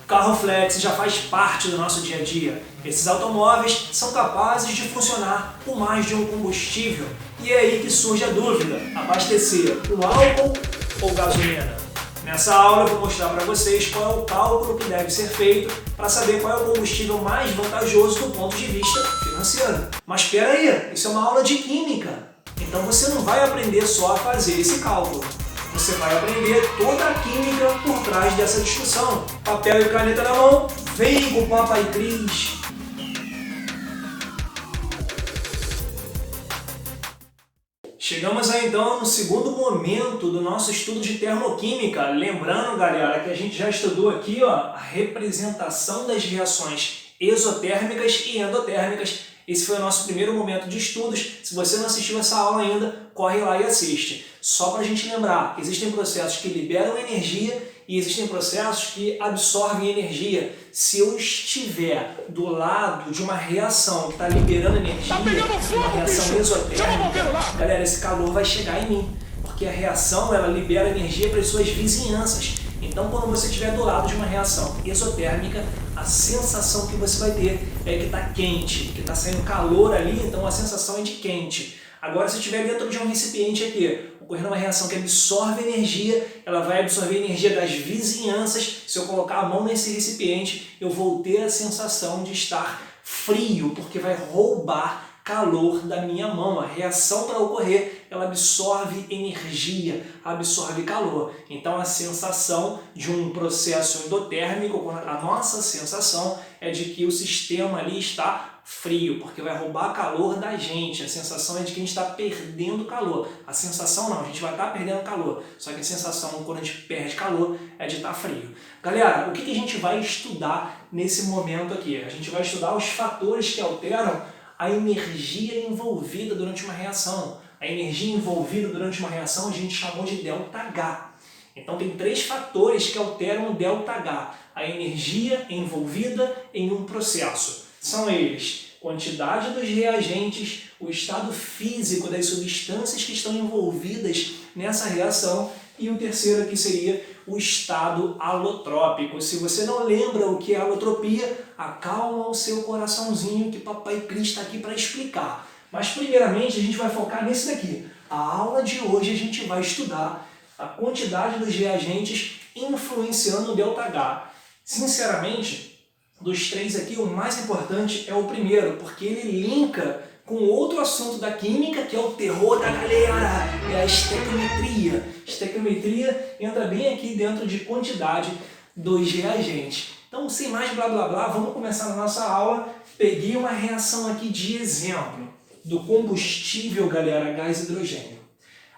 carro flex já faz parte do nosso dia a dia. Esses automóveis são capazes de funcionar com mais de um combustível. E é aí que surge a dúvida: abastecer o álcool ou gasolina? Nessa aula eu vou mostrar para vocês qual é o cálculo que deve ser feito para saber qual é o combustível mais vantajoso do ponto de vista financeiro. Mas espera aí, isso é uma aula de química. Então você não vai aprender só a fazer esse cálculo. Você vai aprender toda a química por trás dessa discussão. Papel e caneta na mão, vem com o Papai Cris! Chegamos aí então no segundo momento do nosso estudo de termoquímica. Lembrando, galera, que a gente já estudou aqui a representação das reações exotérmicas e endotérmicas. Esse foi o nosso primeiro momento de estudos. Se você não assistiu essa aula ainda, corre lá e assiste. Só para a gente lembrar, existem processos que liberam energia e existem processos que absorvem energia. Se eu estiver do lado de uma reação que está liberando energia, uma reação exotérmica, galera, esse calor vai chegar em mim. Porque a reação, ela libera energia para as suas vizinhanças. Então, quando você estiver do lado de uma reação exotérmica, a sensação que você vai ter é que está quente, que está saindo calor ali, então a sensação é de quente. Agora, se estiver dentro de um recipiente aqui, ocorrendo uma reação que absorve energia, ela vai absorver energia das vizinhanças. Se eu colocar a mão nesse recipiente, eu vou ter a sensação de estar frio, porque vai roubar calor da minha mão. A reação para ocorrer, ela absorve energia, absorve calor. Então a sensação de um processo endotérmico, a nossa sensação é de que o sistema ali está frio, porque vai roubar calor da gente. A sensação é de que a gente está perdendo calor. A sensação não, a gente vai estar perdendo calor. Só que a sensação quando a gente perde calor é de estar frio. Galera, o que a gente vai estudar nesse momento aqui? A gente vai estudar os fatores que alteram a energia envolvida durante uma reação. A energia envolvida durante uma reação a gente chamou de ΔH. Então tem três fatores que alteram o ΔH, a energia envolvida em um processo. São eles: quantidade dos reagentes, o estado físico das substâncias que estão envolvidas nessa reação, e o terceiro aqui seria o estado alotrópico. Se você não lembra o que é alotropia, acalma o seu coraçãozinho que Papai Cris está aqui para explicar. Mas primeiramente a gente vai focar nesse daqui. A aula de hoje a gente vai estudar a quantidade dos reagentes influenciando o ΔH. Sinceramente, dos três aqui, o mais importante é o primeiro, porque ele linka com outro assunto da química, que é o terror da galera, é a estequiometria. Estequiometria entra bem aqui dentro de quantidade dos reagentes. Então, sem mais blá blá blá, vamos começar a nossa aula. Peguei uma reação aqui de exemplo do combustível, galera, gás hidrogênio.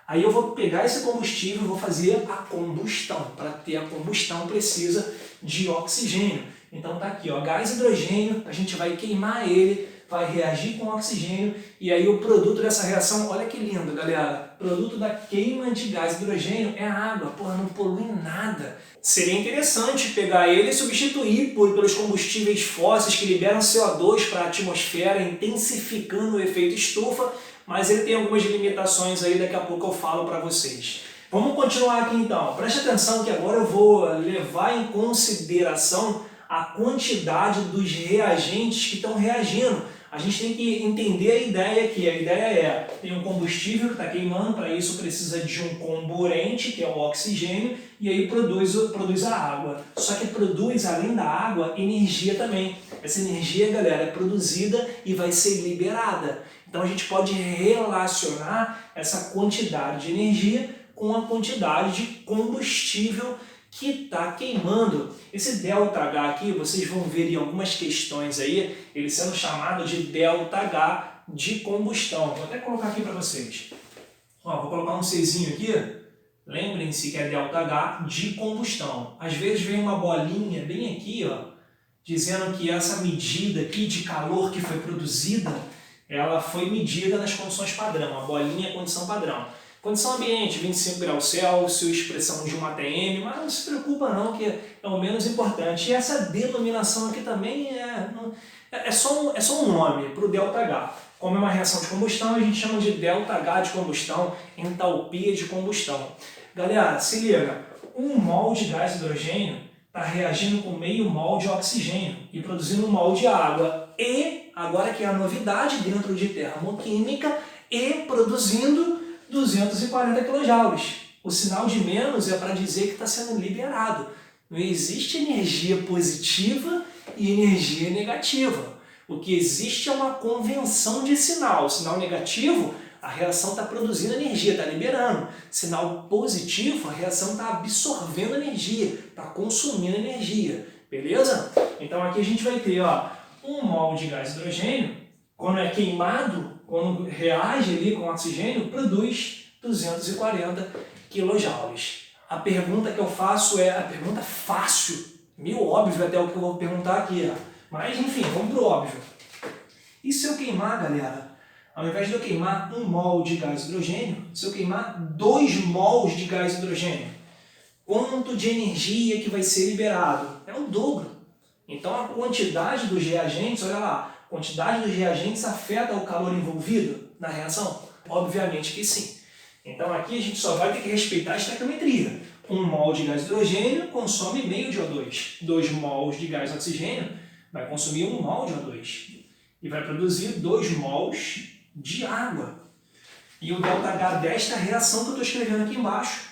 Aí eu vou pegar esse combustível e vou fazer a combustão. Para ter a combustão precisa de oxigênio. Então tá aqui, ó, gás hidrogênio, a gente vai queimar ele, vai reagir com oxigênio, e aí o produto dessa reação, olha que lindo, galera, o produto da queima de gás hidrogênio é a água, porra, não polui nada. Seria interessante pegar ele e substituir pelos combustíveis fósseis que liberam CO2 para a atmosfera, intensificando o efeito estufa, mas ele tem algumas limitações aí, daqui a pouco eu falo para vocês. Vamos continuar aqui então, preste atenção que agora eu vou levar em consideração a quantidade dos reagentes que estão reagindo. A gente tem que entender a ideia aqui. A ideia é, tem um combustível que está queimando, para isso precisa de um comburente, que é o oxigênio, e aí produz a água. Só que produz, além da água, energia também. Essa energia, galera, é produzida e vai ser liberada. Então a gente pode relacionar essa quantidade de energia com a quantidade de combustível que está queimando. Esse ΔH aqui, vocês vão ver em algumas questões aí, ele sendo chamado de ΔH de combustão. Vou até colocar aqui para vocês. Ó, vou colocar um Czinho aqui. Lembrem-se que é ΔH de combustão. Às vezes vem uma bolinha bem aqui, ó, dizendo que essa medida aqui de calor que foi produzida, ela foi medida nas condições padrão. A bolinha é condição padrão. Condição ambiente, 25 graus Celsius, pressão de 1 atm, mas não se preocupa não, que é o menos importante. E essa denominação aqui também é só um nome para o ΔH. Como é uma reação de combustão, a gente chama de ΔH de combustão, entalpia de combustão. Galera, se liga, 1 mol de gás hidrogênio está está reagindo com meio mol de oxigênio e produzindo 1 mol de água. E, agora que é a novidade dentro de termoquímica, e produzindo 240 kJ. O sinal de menos é para dizer que está sendo liberado. Não existe energia positiva e energia negativa. O que existe é uma convenção de sinal. Sinal negativo, a reação está produzindo energia, está liberando. Sinal positivo, a reação está absorvendo energia, está consumindo energia. Beleza? Então aqui a gente vai ter 1 mol de gás hidrogênio, quando é queimado, quando reage ali com oxigênio, produz 240 kJ. A pergunta que eu faço é a pergunta fácil, meio óbvio até o que eu vou perguntar aqui. Mas enfim, vamos pro óbvio. E se eu queimar, galera, ao invés de eu queimar 1 mol de gás hidrogênio, se eu queimar 2 mols de gás hidrogênio, quanto de energia que vai ser liberado? É o dobro. Então a quantidade dos reagentes, olha lá, a quantidade dos reagentes afeta o calor envolvido na reação? Obviamente que sim. Então aqui a gente só vai ter que respeitar a estequiometria. 1 mol de gás hidrogênio consome meio de O2. 2 mols de gás oxigênio vai consumir 1 mol de O2. E vai produzir 2 mols de água. E o ΔH desta reação que eu estou escrevendo aqui embaixo,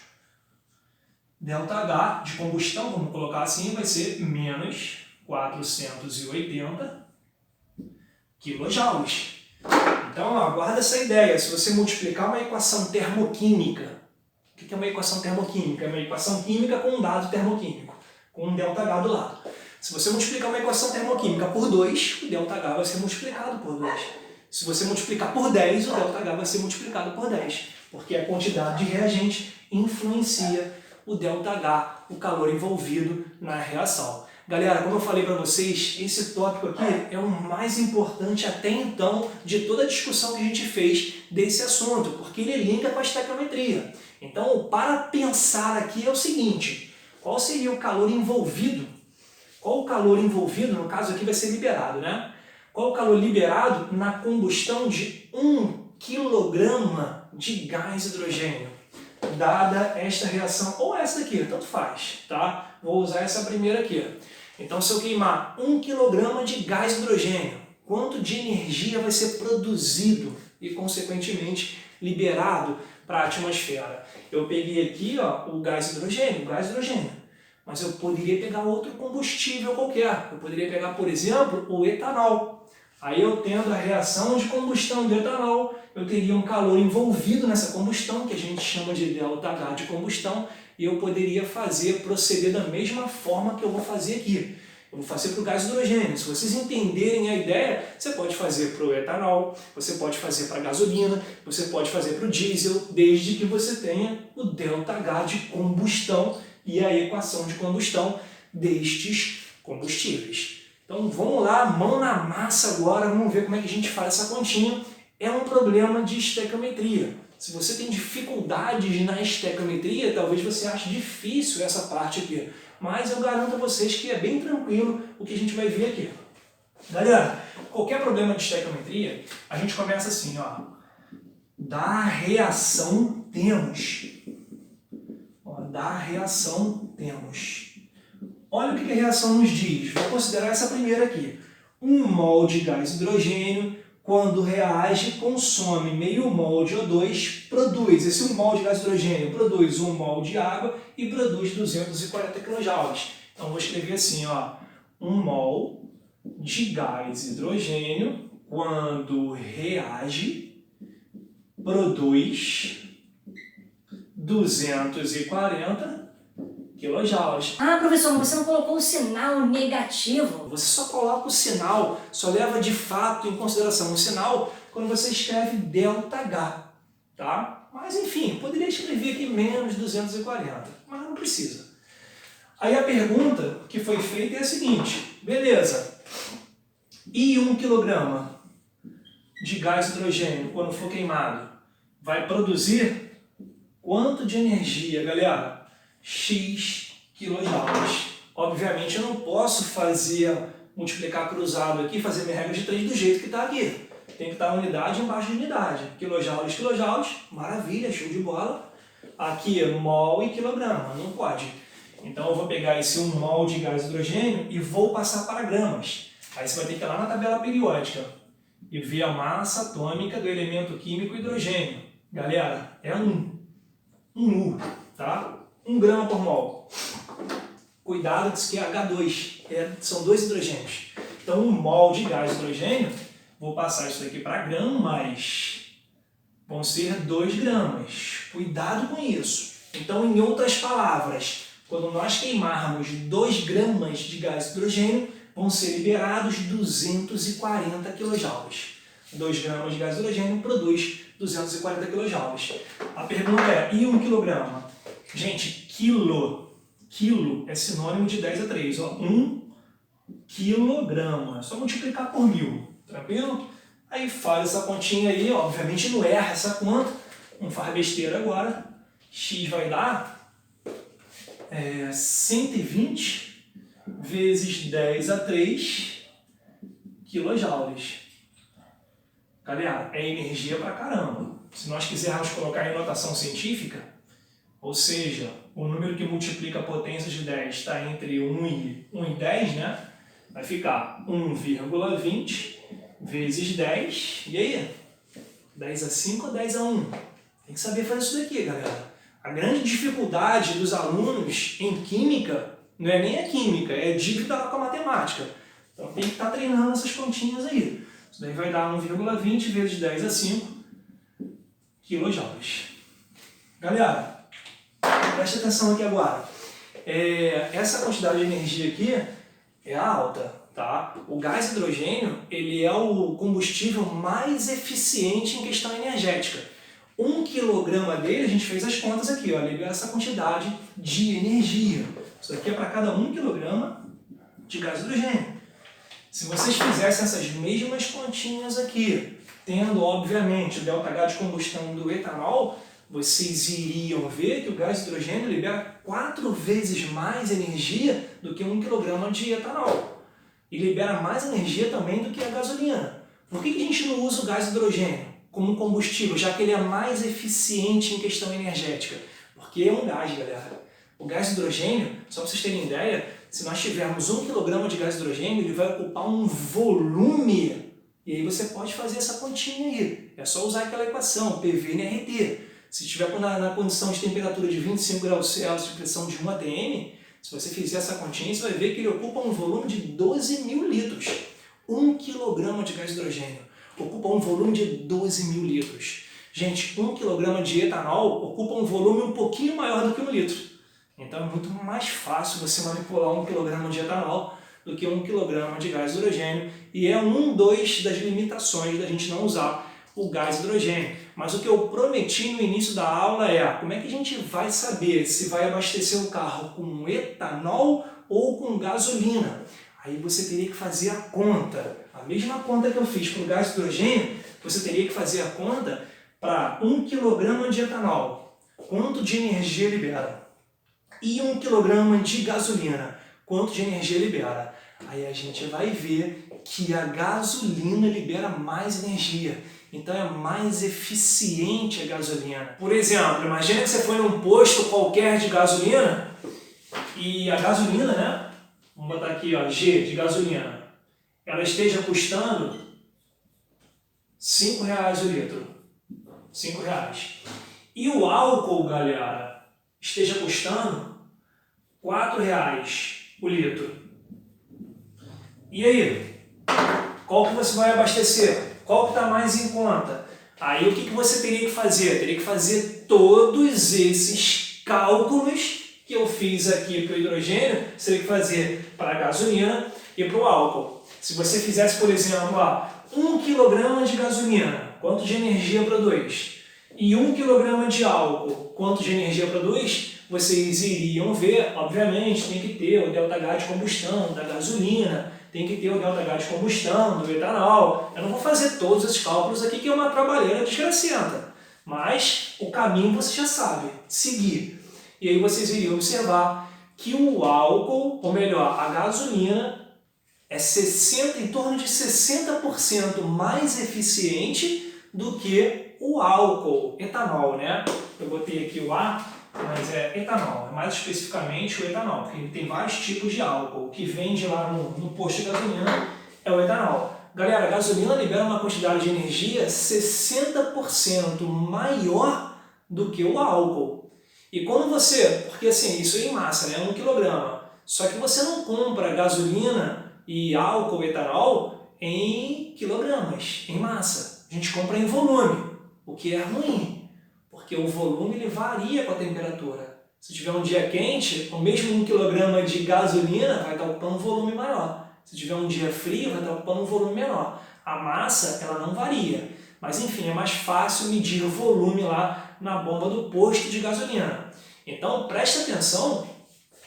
ΔH de combustão, vamos colocar assim, vai ser menos 480 kJ. Então, guarda essa ideia. Se você multiplicar uma equação termoquímica, o que é uma equação termoquímica? É uma equação química com um dado termoquímico, com um ΔH do lado. Se você multiplicar uma equação termoquímica por 2, o ΔH vai ser multiplicado por 2. Se você multiplicar por 10, o ΔH vai ser multiplicado por 10, porque a quantidade de reagente influencia o ΔH, o calor envolvido na reação. Galera, como eu falei para vocês, esse tópico aqui é o mais importante até então de toda a discussão que a gente fez desse assunto, porque ele linka com a estequiometria. Então, para pensar aqui é o seguinte: qual seria o calor envolvido? Qual o calor envolvido, no caso aqui vai ser liberado, né? Qual o calor liberado na combustão de 1 kg de gás hidrogênio? Dada esta reação, ou essa daqui, tanto faz, tá? Vou usar essa primeira aqui. Então, se eu queimar 1 kg de gás hidrogênio, quanto de energia vai ser produzido e, consequentemente, liberado para a atmosfera? Eu peguei aqui o gás hidrogênio, mas eu poderia pegar outro combustível qualquer. Eu poderia pegar, por exemplo, o etanol. Aí eu tendo a reação de combustão do etanol, eu teria um calor envolvido nessa combustão, que a gente chama de ΔH de combustão, e eu poderia proceder da mesma forma que eu vou fazer aqui. Eu vou fazer para o gás hidrogênio. Se vocês entenderem a ideia, você pode fazer para o etanol, você pode fazer para a gasolina, você pode fazer para o diesel, desde que você tenha o ΔH de combustão e a equação de combustão destes combustíveis. Então vamos lá, mão na massa agora, vamos ver como é que a gente faz essa continha. É um problema de estequiometria. Se você tem dificuldades na estequiometria, talvez você ache difícil essa parte aqui. Mas eu garanto a vocês que é bem tranquilo o que a gente vai ver aqui. Galera, qualquer problema de estequiometria, a gente começa assim, da reação temos. Da reação temos. Olha o que a reação nos diz. Vou considerar essa primeira aqui. 1 mol de gás hidrogênio, quando reage, consome meio mol de O2, produz, esse 1 mol de gás hidrogênio produz 1 mol de água e produz 240 kJ. Então vou escrever assim, 1 mol de gás hidrogênio, quando reage, produz 240 kJ. Ah, professor, mas você não colocou o sinal negativo. Você só coloca o sinal, só leva de fato em consideração o sinal quando você escreve ΔH, tá? Mas enfim, poderia escrever aqui menos 240, mas não precisa. Aí a pergunta que foi feita é a seguinte: beleza, e 1 kg de gás hidrogênio, quando for queimado, vai produzir quanto de energia, galera? X kJ. Obviamente eu não posso multiplicar cruzado aqui, fazer minha regra de 3 do jeito que está aqui. Tem que estar unidade embaixo de unidade. Quilojoules, quilojoules, maravilha, show de bola. Aqui mol e quilograma, não pode. Então eu vou pegar esse 1 mol de gás hidrogênio e vou passar para gramas. Aí você vai ter que ir lá na tabela periódica e ver a massa atômica do elemento químico hidrogênio. Galera, é 1 U, tá? 1 grama por mol. Cuidado que isso aqui é H2, são 2 hidrogênios. Então 1 mol de gás hidrogênio, vou passar isso daqui para gramas. Vão ser 2 gramas. Cuidado com isso. Então, em outras palavras, quando nós queimarmos 2 gramas de gás hidrogênio, vão ser liberados 240 kJ. 2 gramas de gás hidrogênio produz 240 kJ. A pergunta é, e 1 quilograma? Gente, quilo é sinônimo de 10 a 3. Ó, 1 quilograma. É só multiplicar por 1000. Tranquilo? Aí faz essa continha aí, obviamente não erra essa conta, não faz besteira agora. X vai dar 120 vezes 10 a 3 quilojoules. Galera, é energia pra caramba. Se nós quisermos colocar em notação científica, ou seja, o número que multiplica a potência de 10 está entre 1 e 10, né? Vai ficar 1,20 vezes 10, e aí? 10 a 5 ou 10 a 1? Tem que saber fazer isso daqui, galera. A grande dificuldade dos alunos em química não é nem a química, é dívida com a matemática. Então tem que estar treinando essas continhas aí. Isso daí vai dar 1,20 vezes 10 a 5 quilojoules. Galera, preste atenção aqui agora. Essa quantidade de energia aqui é alta. Tá? O gás hidrogênio ele é o combustível mais eficiente em questão energética. 1 quilograma dele, a gente fez as contas aqui, ó, libera essa quantidade de energia. Isso aqui é para cada 1 quilograma de gás hidrogênio. Se vocês fizessem essas mesmas continhas aqui, tendo, obviamente, o ΔH de combustão do etanol, vocês iriam ver que o gás hidrogênio libera 4 vezes mais energia do que 1 quilograma de etanol. E libera mais energia também do que a gasolina. Por que a gente não usa o gás hidrogênio como combustível, já que ele é mais eficiente em questão energética? Porque é um gás, galera. O gás hidrogênio, só para vocês terem ideia, se nós tivermos 1 kg de gás hidrogênio, ele vai ocupar um volume. E aí você pode fazer essa continha aí. É só usar aquela equação, PV/RT. Se estiver na condição de temperatura de 25 graus Celsius, de pressão de 1 atm, se você fizer essa continha, você vai ver que ele ocupa um volume de 12.000 litros. 1 kg de gás hidrogênio ocupa um volume de 12.000 litros. Gente, 1 kg de etanol ocupa um volume um pouquinho maior do que 1 litro. Então é muito mais fácil você manipular 1 kg de etanol do que 1 kg de gás hidrogênio. E é das limitações da gente não usar o gás hidrogênio. Mas o que eu prometi no início da aula é como é que a gente vai saber se vai abastecer o carro com etanol ou com gasolina. Aí você teria que fazer a conta. A mesma conta que eu fiz para o gás hidrogênio, você teria que fazer a conta para 1 kg de etanol. Quanto de energia libera? E 1 kg de gasolina. Quanto de energia libera? Aí a gente vai ver que a gasolina libera mais energia. Então é mais eficiente a gasolina. Por exemplo, imagina que você foi num posto qualquer de gasolina e a gasolina, né? Vamos botar aqui, ó, G de gasolina. Ela esteja custando R$ 5,00 o litro. R$ 5,00. E o álcool, galera, esteja custando R$ 4,00 o litro. E aí? Qual que você vai abastecer? Qual que está mais em conta? Aí o que você teria que fazer? Teria que fazer todos esses cálculos que eu fiz aqui para o hidrogênio, você teria que fazer para a gasolina e para o álcool. Se você fizesse, por exemplo, 1 kg de gasolina, quanto de energia produz? E 1 kg de álcool, quanto de energia produz? Vocês iriam ver, obviamente, tem que ter o ΔH de combustão da gasolina, tem que ter o ΔH de combustão do etanol. Eu não vou fazer todos esses cálculos aqui, que é uma trabalheira desgracenta. Mas o caminho você já sabe, seguir. E aí vocês iriam observar que o álcool, ou melhor, a gasolina, é em torno de 60% mais eficiente do que o álcool, etanol, né? Eu botei aqui o A, mas é etanol, mais especificamente o etanol, porque ele tem vários tipos de álcool. O que vende lá no posto de gasolina é o etanol. Galera, a gasolina libera uma quantidade de energia 60% maior do que o álcool. E quando você, porque assim, isso é em massa, né, 1 kg, só que você não compra gasolina e álcool, etanol, em quilogramas, em massa. A gente compra em volume, o que é ruim, porque o volume ele varia com a temperatura. Se tiver um dia quente, o mesmo 1 kg de gasolina vai estar ocupando um volume maior. Se tiver um dia frio, vai estar ocupando um volume menor. A massa, ela não varia. Mas enfim, é mais fácil medir o volume lá na bomba do posto de gasolina. Então, preste atenção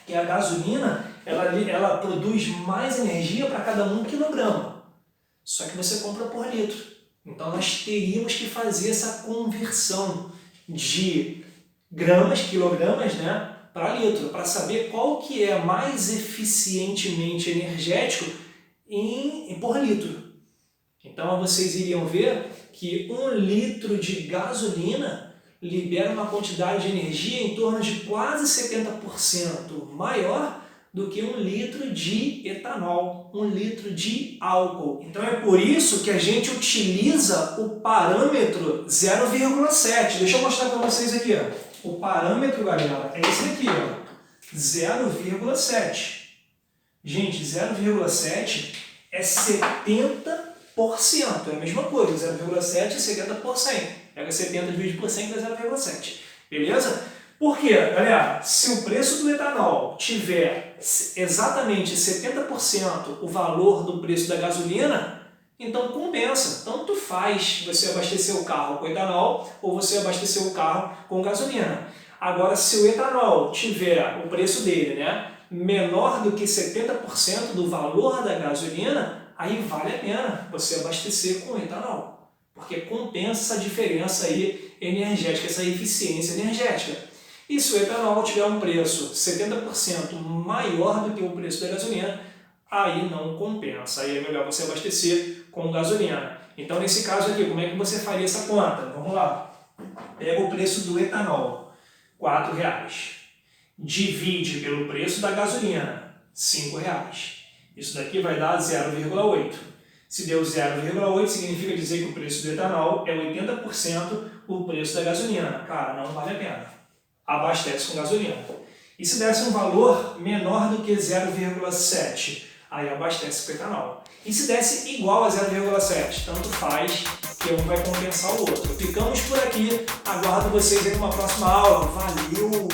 que a gasolina, ela produz mais energia para cada 1 kg. Só que você compra por litro. Então, nós teríamos que fazer essa conversão de gramas, quilogramas, né, para litro, para saber qual que é mais eficientemente energético por litro. Então vocês iriam ver que 1 litro de gasolina libera uma quantidade de energia em torno de quase 70% maior do que 1 litro de etanol, 1 litro de álcool. Então é por isso que a gente utiliza o parâmetro 0,7. Deixa eu mostrar para vocês aqui, ó. O parâmetro, galera, é esse aqui, ó, 0,7. Gente, 0,7 é 70%. É a mesma coisa, 0,7 é 70%. Pega 70 dividido por 100 dá 0,7. Beleza? Por quê, galera? Se o preço do etanol tiver exatamente 70% o valor do preço da gasolina, então compensa. Tanto faz você abastecer o carro com etanol ou você abastecer o carro com gasolina. Agora, se o etanol tiver o preço dele, né, menor do que 70% do valor da gasolina, aí vale a pena você abastecer com etanol, porque compensa essa diferença aí energética, essa eficiência energética. E se o etanol tiver um preço 70% maior do que o preço da gasolina, aí não compensa, aí é melhor você abastecer com gasolina. Então, nesse caso aqui, como é que você faria essa conta? Vamos lá. Pega o preço do etanol, R$ 4,00. Divide pelo preço da gasolina, R$ 5,00. Isso daqui vai dar 0,8. Se deu 0,8, significa dizer que o preço do etanol é 80% o preço da gasolina. Cara, não vale a pena. Abastece com gasolina. E se desse um valor menor do que 0,7, aí abastece com etanol. E se desse igual a 0,7, tanto faz, que um vai compensar o outro. Ficamos por aqui. Aguardo vocês em uma próxima aula. Valeu!